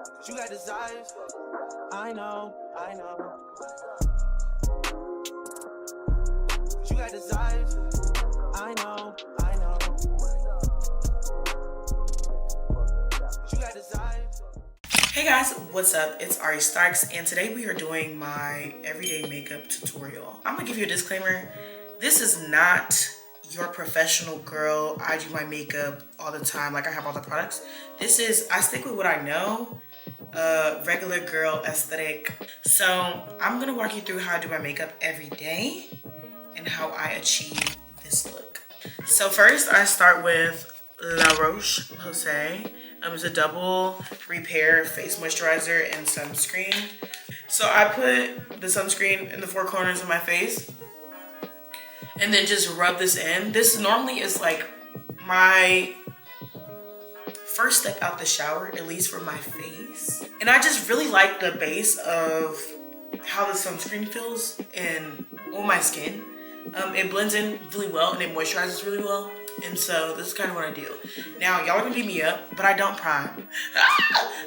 You got desires. I know. You got desires. I know. You got desires. Hey guys, what's up? It's Ari Starks, and today we are doing my everyday makeup tutorial. I'm gonna give you a disclaimer. This is not your professional girl. I do my makeup all the time, like I have all the products. This is, I stick with what I know, regular girl aesthetic. So I'm gonna walk you through how I do my makeup every day and how I achieve this look. So first I start with La Roche-Posay. It's a double repair face moisturizer and sunscreen. So I put the sunscreen in the four corners of my face and then just rub this in. This normally is like my first step out the shower, at least for my face. And I just really like the base of how the sunscreen feels on my skin. It blends in really well and it moisturizes really well. And so this is kind of what I do. Now, y'all are gonna beat me up, but I don't prime.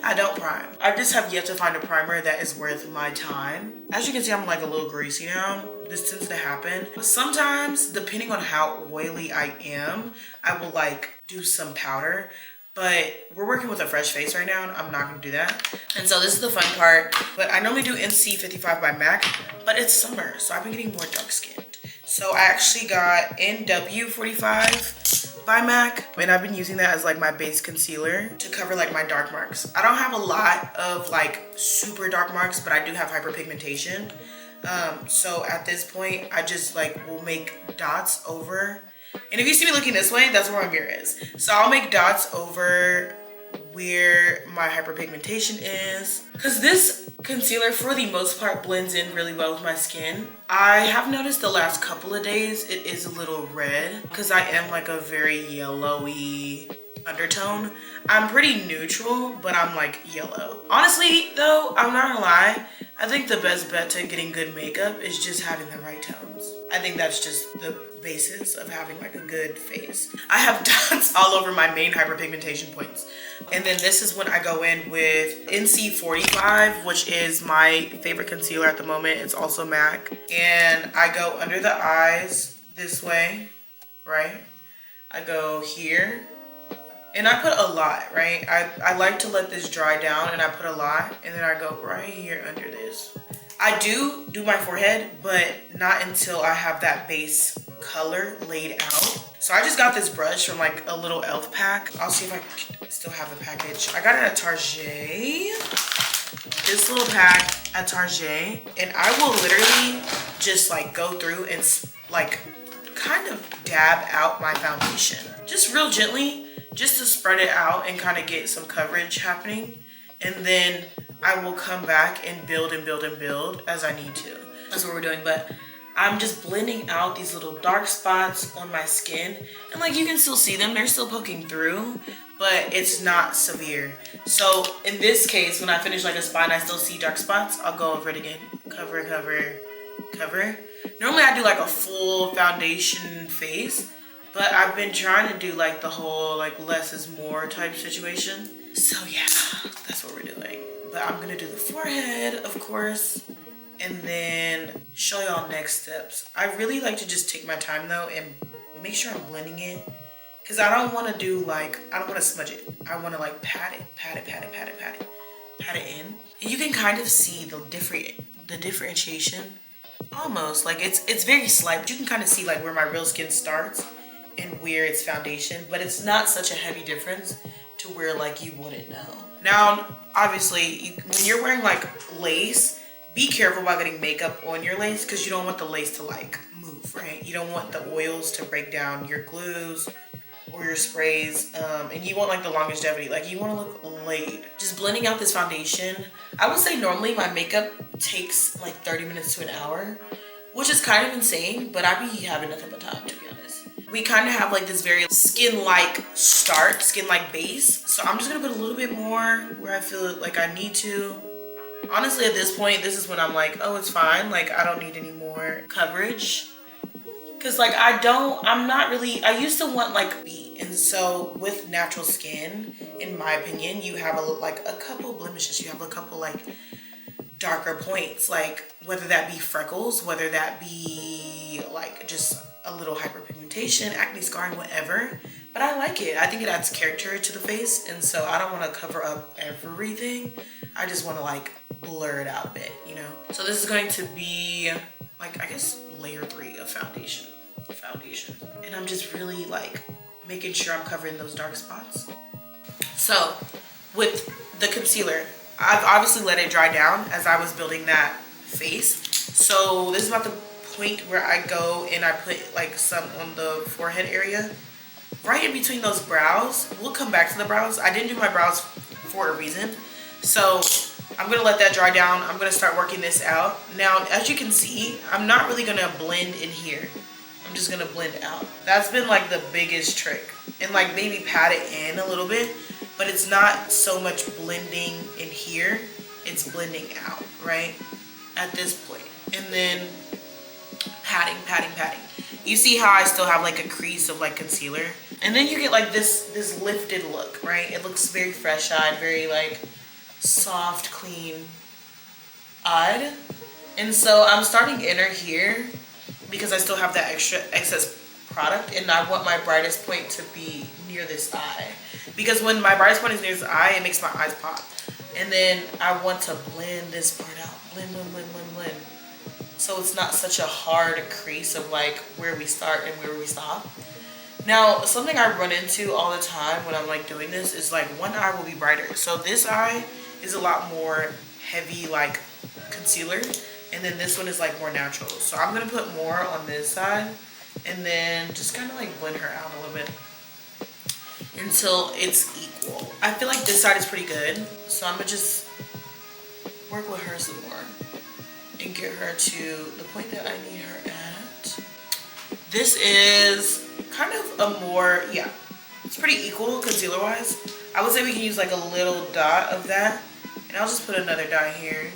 I don't prime. I just have yet to find a primer that is worth my time. As you can see, I'm like a little greasy now. This tends to happen. Sometimes, depending on how oily I am, I will like do some powder. But we're working with a fresh face right now, and I'm not gonna do that. And so this is the fun part. But I normally do NC55 by MAC, but it's summer, so I've been getting more dark skinned. So I actually got NW45 by MAC, and I've been using that as like my base concealer to cover like my dark marks. I don't have a lot of like super dark marks, but I do have hyperpigmentation. So at this point, I just like will make dots over. And if you see me looking this way, that's where my mirror is. So I'll make dots over where my hyperpigmentation is. Because this concealer, for the most part, blends in really well with my skin. I have noticed the last couple of days it is a little red because I am like a very yellowy undertone. I'm pretty neutral, but I'm like yellow. Honestly, though, I'm not gonna lie. I think the best bet to getting good makeup is just having the right tones. I think that's just the basis of having like a good face. I have dots all over my main hyperpigmentation points. And then this is when I go in with NC45, which is my favorite concealer at the moment. It's also MAC. And I go under the eyes this way, right? I go here. And I put a lot, right? I like to let this dry down and I put a lot. And then I go right here under this. I do my forehead, but not until I have that base color laid out. So I just got this brush from like a little e.l.f. pack. I'll see if I still have the package. I got it at Target. This little pack at Target. And I will literally just like go through and like kind of dab out my foundation. Just real gently, just to spread it out and kind of get some coverage happening. And then I will come back and build and build and build as I need to. That's what we're doing, but I'm just blending out these little dark spots on my skin. And like you can still see them, they're still poking through, but it's not severe. So in this case, when I finish like a spot and I still see dark spots, I'll go over it again. Cover, cover, cover. Normally I do like a full foundation face, but I've been trying to do like the whole like less is more type situation. So yeah, that's what we're doing. But I'm gonna do the forehead, of course, and then show y'all next steps. I really like to just take my time though and make sure I'm blending it. Cause I don't wanna do like, I don't wanna smudge it. I wanna like pat it in. And you can kind of see the differentiation almost. Like it's very slight, but you can kind of see like where my real skin starts and where it's foundation, but it's not such a heavy difference to where like you wouldn't know. Now, obviously, when you're wearing like lace, be careful about getting makeup on your lace because you don't want the lace to like move, right? You don't want the oils to break down your glues or your sprays, and you want like the longevity, like you want to look laid. Just blending out this foundation. I would say normally my makeup takes like 30 minutes to an hour, which is kind of insane, but I be having nothing but time, to be honest. We kind of have like this very skin-like start, skin-like base. So I'm just gonna put a little bit more where I feel like I need to. Honestly, at this point, this is when I'm like, oh, it's fine. Like, I don't need any more coverage. Cause like, I used to want like B. And so with natural skin, in my opinion, you have a couple blemishes. You have a couple like darker points, like whether that be freckles, whether that be like just a little hyperpigmentation, acne scarring, whatever. But I like it. I think it adds character to the face, and so I don't want to cover up everything. I just want to like blur it out a bit, you know. So this is going to be like, I guess, layer 3 of foundation, and I'm just really like making sure I'm covering those dark spots. So with the concealer, I've obviously let it dry down as I was building that face. So this is about the point where I go and I put like some on the forehead area, right in between those brows. We'll come back to the brows. I didn't do my brows for a reason. So I'm gonna let that dry down. I'm gonna start working this out. Now, as you can see, I'm not really gonna blend in here. I'm just gonna blend out. That's been like the biggest trick. And like maybe pat it in a little bit, but it's not so much blending in here. It's blending out, right? At this point. And then patting. You see how I still have like a crease of like concealer? And then you get like this lifted look, right? It looks very fresh-eyed, very like soft, clean eyed. And so I'm starting inner here because I still have that excess product, and I want my brightest point to be near this eye, because when my brightest point is near this eye, it makes my eyes pop. And then I want to blend this part out, blend, so it's not such a hard crease of like where we start and where we stop. Now, something I run into all the time when I'm like doing this is like one eye will be brighter. So this eye is a lot more heavy like concealer, and then this one is like more natural. So I'm gonna put more on this side and then just kind of like blend her out a little bit until it's equal. I feel like this side is pretty good, so I'm gonna just work with her some more and get her to the point that I need her at. This is kind of a more, yeah, it's pretty equal concealer wise. I would say we can use like a little dot of that, and I'll just put another dot here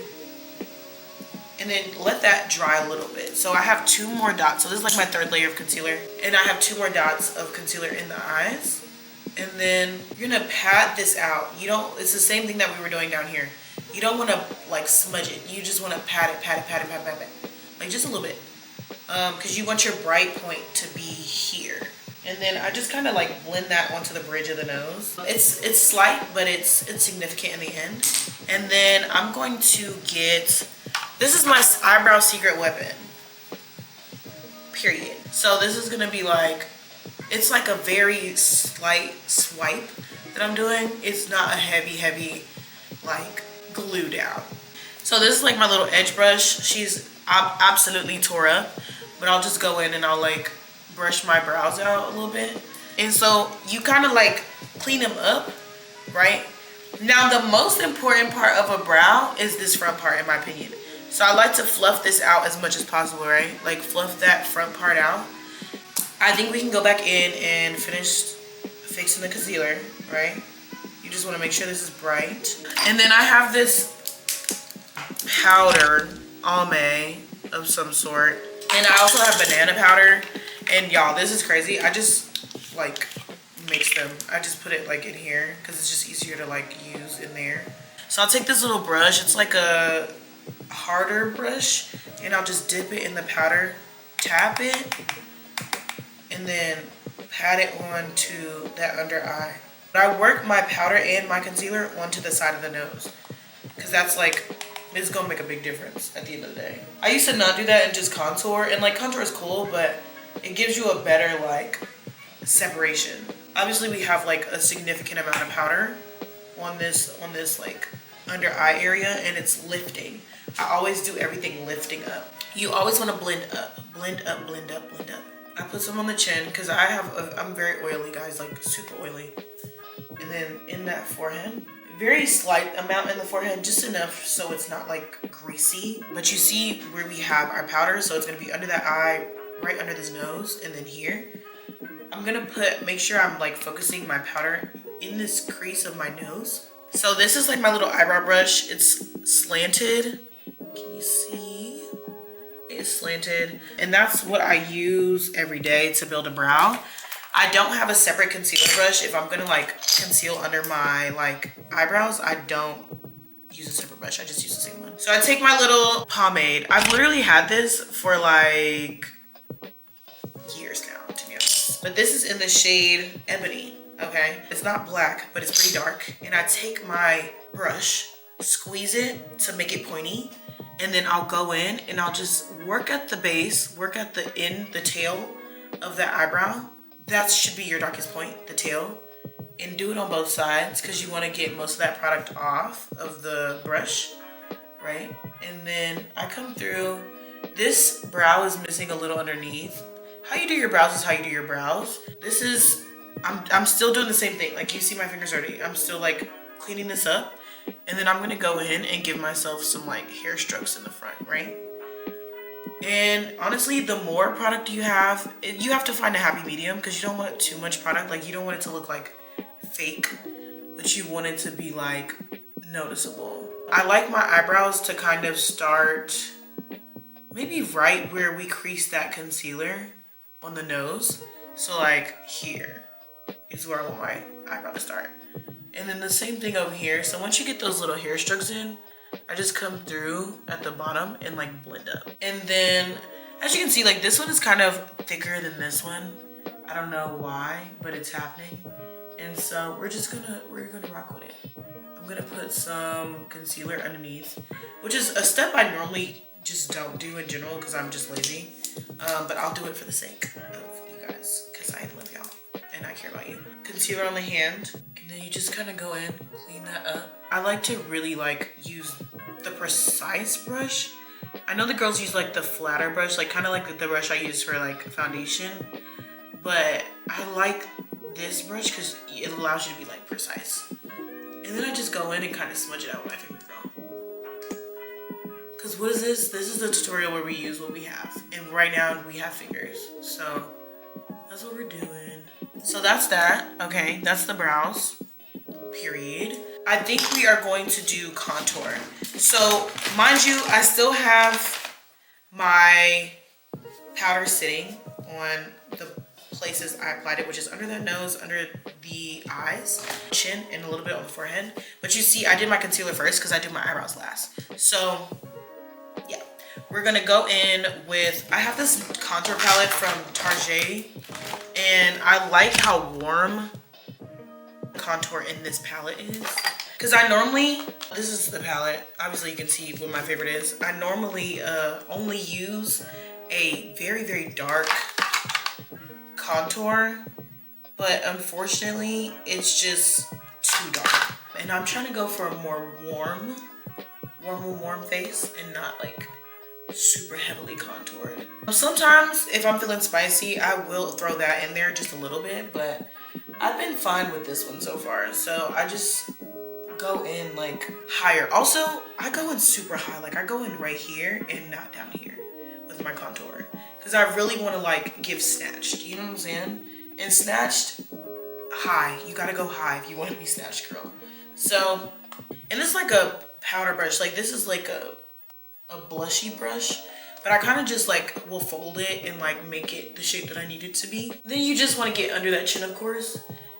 and then let that dry a little bit. So I have 2 more dots. So this is like my 3rd layer of concealer, and I have 2 more dots of concealer in the eyes. And then you're gonna pat this out. You don't, it's the same thing that we were doing down here. You don't want to like smudge it. You just want to pat it, like just a little bit, because you want your bright point to be here. And then I just kind of like blend that onto the bridge of the nose. It's slight, but it's significant in the end. And then I'm going to get, this is my eyebrow secret weapon, period. So this is gonna be like, it's like a very slight swipe that I'm doing. It's not a heavy like glue down. So this is like my little edge brush. She's absolutely tore up, but I'll just go in and I'll like brush my brows out a little bit. And so you kind of like clean them up, right? Now the most important part of a brow is this front part, in my opinion. So I like to fluff this out as much as possible, right? Like fluff that front part out. I think we can go back in and finish fixing the concealer, right? You just want to make sure this is bright. And then I have this powder, Almay of some sort. And I also have banana powder. And y'all, this is crazy. I just like mix them. I just put it like in here because it's just easier to like use in there. So I'll take this little brush. It's like a harder brush, and I'll just dip it in the powder, tap it, and then pat it onto that under eye. I work my powder and my concealer onto the side of the nose, because that's like, it's gonna make a big difference at the end of the day. I used to not do that and just contour, and like contour is cool, but it gives you a better like separation. Obviously we have like a significant amount of powder on this like under eye area, and it's lifting. I always do everything lifting up. You always want to blend up, blend up, blend up, blend up. I put some on the chin because I'm very oily, guys, like super oily. And then in that forehead, very slight amount in the forehead, just enough so it's not like greasy. But you see where we have our powder, so it's gonna be under that eye, right under this nose, and then here. I'm gonna make sure I'm like focusing my powder in this crease of my nose. So this is like my little eyebrow brush. It's slanted. Can you see? It's slanted. And that's what I use every day to build a brow. I don't have a separate concealer brush. If I'm gonna like conceal under my like eyebrows, I don't use a separate brush. I just use the same one. So I take my little pomade. I've literally had this for like years now, to be honest. But this is in the shade Ebony, okay? It's not black, but it's pretty dark. And I take my brush, squeeze it to make it pointy, and then I'll go in and I'll just work at the base, work at the tail of that eyebrow. That should be your darkest point, the tail. And do it on both sides because you want to get most of that product off of the brush, right? And then I come through. This brow is missing a little underneath. How you do your brows is how you do your brows. This is, I'm still doing the same thing. Like you see my fingers already. I'm still like cleaning this up. And then I'm going to go in and give myself some like hair strokes in the front, right? And honestly, the more product you have to find a happy medium because you don't want too much product. Like you don't want it to look like fake, but you want it to be like noticeable. I like my eyebrows to kind of start maybe right where we crease that concealer on the nose. So like here is where I want my eyebrow to start. And then the same thing over here. So once you get those little hair strokes in, I just come through at the bottom and like blend up. And then as you can see, like this one is kind of thicker than this one. I don't know why, but it's happening. And so we're gonna rock with it. I'm gonna put some concealer underneath, which is a step I normally just don't do in general because I'm just lazy. But I'll do it for the sake of you guys because I love y'all and I care about you. Concealer on the hand, and then you just kind of go in, clean that up. I like to really like use the precise brush. I know the girls use like the flatter brush, like kind of like the brush I use for like foundation, but I like this brush because it allows you to be like precise. And then I just go in and kind of smudge it out with my finger girl. Because what is this? This is a tutorial where we use what we have. And right now we have fingers. So that's what we're doing. So that's that. Okay, that's the brows. Period. I think we are going to do contour. So mind you, I still have my powder sitting on the places I applied it, which is under the nose, under the eyes, chin, and a little bit on the forehead. But you see, I did my concealer first because I do my eyebrows last. So yeah, we're gonna go in with, I have this contour palette from Target, and I like how warm contour in this palette is. Because I normally, this is the palette, obviously you can see what my favorite is. I normally only use a very, very dark contour, but unfortunately it's just too dark. And I'm trying to go for a more warm face and not like super heavily contoured. Sometimes if I'm feeling spicy, I will throw that in there just a little bit, but I've been fine with this one so far. So I just go in like higher. Also, I go in super high. Like I go in right here and not down here with my contour. Because I really want to like give snatched. You know what I'm saying? And snatched high. You gotta go high if you want to be snatched, girl. So, and this is like a powder brush. Like this is like a blushy brush. But I kind of just like will fold it and like make it the shape that I need it to be. Then you just want to get under that chin, of course.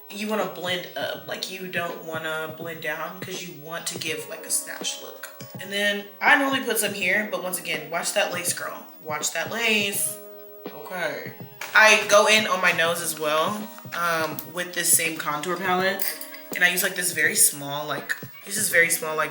You want to blend up. Like you don't want to blend down because you want to give like a snatched look. And then I normally put some here, but once again, watch that lace, girl. Watch that lace. Okay. I go in on my nose as well with this same contour palette. And I use like this very small like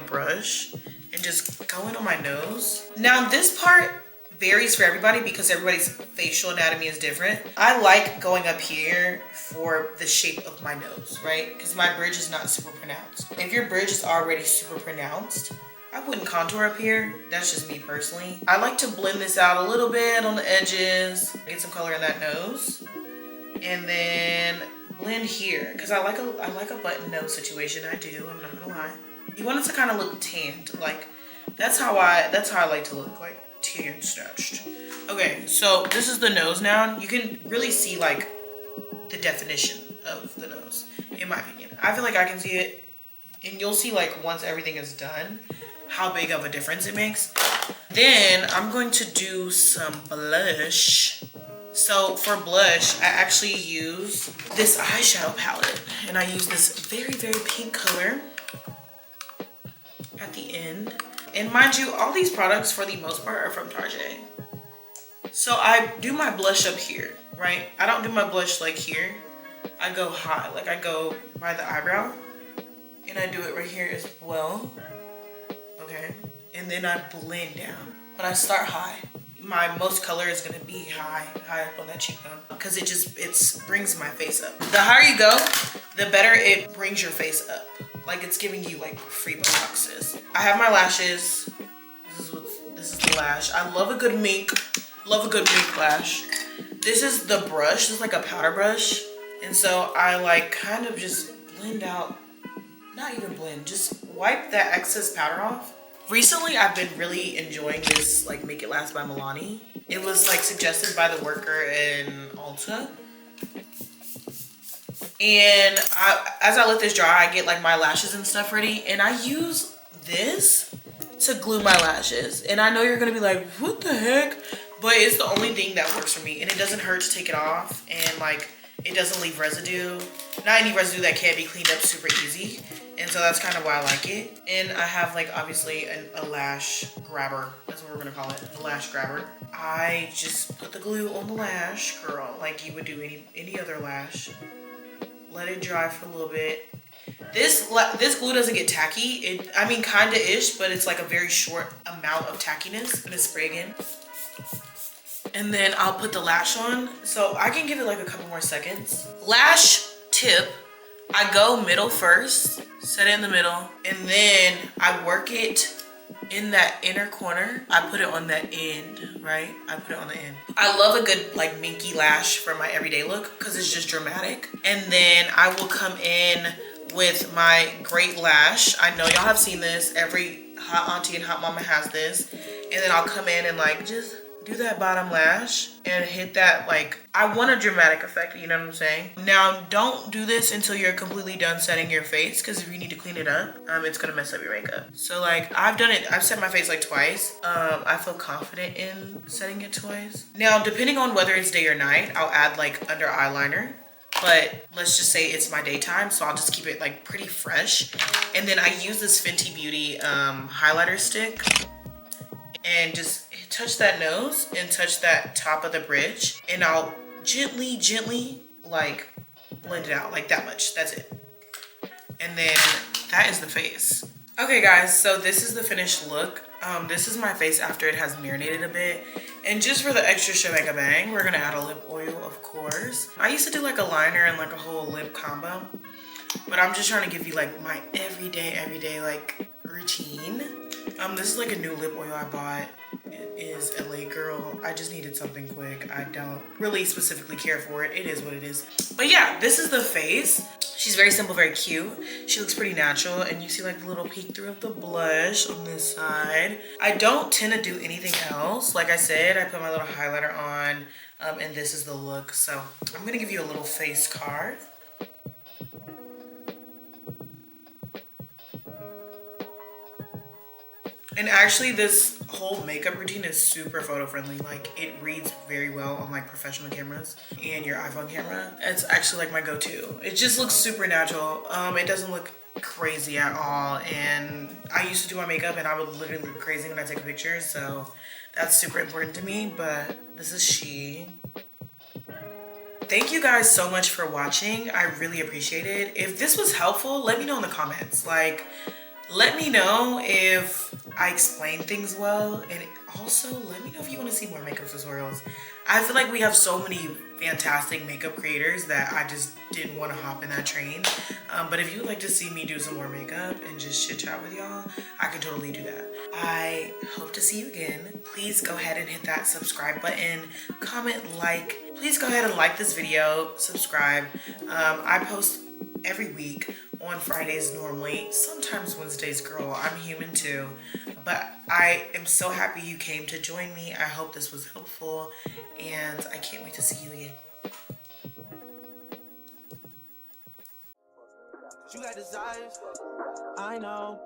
brush and just go in on my nose. Now this part varies for everybody because everybody's facial anatomy is different. I like going up here for the shape of my nose, right? Because my bridge is not super pronounced. If your bridge is already super pronounced, I wouldn't contour up here. That's just me personally. I like to blend this out a little bit on the edges, get some color in that nose, and then blend here because I like a button nose situation. I do. I'm not gonna lie. You want it to kind of look tanned, like that's how I like to look, like tan snatched. Okay, so this is the nose now. You can really see like the definition of the nose, in my opinion. I feel like I can see it, and you'll see like once everything is done how big of a difference it makes. Then I'm going to do some blush. So for blush, I actually use this eyeshadow palette, and I use this very, very pink color at the end. And mind you, all these products for the most part are from Target. So I do my blush up here, right? I don't do my blush like here. I go high, like I go by the eyebrow, and I do it right here as well. Okay, and then I blend down, but I start high. My most color is gonna be high up on that cheekbone, because it brings my face up. The higher you go, the better it brings your face up. Like it's giving you like free Botoxes. I have my lashes. This is the lash. I love a good mink. Love a good mink lash. This is the brush. This is like a powder brush, and so I like kind of just blend out. Not even blend. Just wipe that excess powder off. Recently, I've been really enjoying this like Make It Last by Milani. It was like suggested by the worker in Ulta. And as I let this dry, I get like my lashes and stuff ready. And I use this to glue my lashes. And I know you're gonna be like, what the heck? But it's the only thing that works for me. And it doesn't hurt to take it off. And like, it doesn't leave residue. Not any residue that can't be cleaned up super easy. And so that's kind of why I like it. And I have like obviously a lash grabber. That's what we're gonna call it, a lash grabber. I just put the glue on the lash, girl, like you would do any other lash. Let it dry for a little bit. This glue doesn't get tacky. I mean kinda ish, but it's like a very short amount of tackiness. I'm gonna spray again. And then I'll put the lash on. So I can give it like a couple more seconds. Lash tip, I go middle first, set it in the middle, and then I work it in that inner corner. I put it on the end, right? I put it on the end. I love a good like minky lash for my everyday look because it's just dramatic. And then I will come in with my Great Lash. I know y'all have seen this. Every hot auntie and hot mama has this. And then I'll come in and like just do that bottom lash and hit that, like, I want a dramatic effect, you know what I'm saying? Now, don't do this until you're completely done setting your face, because if you need to clean it up, it's gonna mess up your makeup. So like, I've done it, I've set my face like twice. I feel confident in setting it twice. Now, depending on whether it's day or night, I'll add like under eyeliner. But let's just say it's my daytime, so I'll just keep it like pretty fresh. And then I use this Fenty Beauty highlighter stick and just touch that nose and touch that top of the bridge, and I'll gently like blend it out like that much. That's it. And then that is the face. Okay guys, so this is the finished look. This is my face after it has marinated a bit. And just for the extra shebang bang, we're gonna add a lip oil, of course. I used to do like a liner and like a whole lip combo, but I'm just trying to give you like my everyday like routine. This is like a new lip oil I bought. It is LA Girl. I just needed something quick. I don't really specifically care for it. It is what it is. But yeah, this is the face. She's very simple, very cute. She looks pretty natural, and you see like the little peek through of the blush on this side. I don't tend to do anything else. Like I said, I put my little highlighter on, and this is the look. So I'm gonna give you a little face card. And actually this whole makeup routine is super photo friendly. Like it reads very well on like professional cameras and your iPhone camera. It's actually like my go-to. It just looks super natural. It doesn't look crazy at all. And I used to do my makeup and I would literally look crazy when I take a picture. So that's super important to me. But this is she. Thank you guys so much for watching. I really appreciate it. If this was helpful, let me know in the comments. Like, let me know if I explain things well, and also let me know if you want to see more makeup tutorials. I feel like we have so many fantastic makeup creators that I just didn't want to hop in that train. But if you would like to see me do some more makeup and just chit chat with y'all, I can totally do that. I hope to see you again. Please go ahead and hit that subscribe button, comment, like. Please go ahead and like this video, subscribe. I post every week on Fridays normally, sometimes Wednesdays, girl, I'm human too. But I am so happy you came to join me. I hope this was helpful, and I can't wait to see you again. You got desires, I know.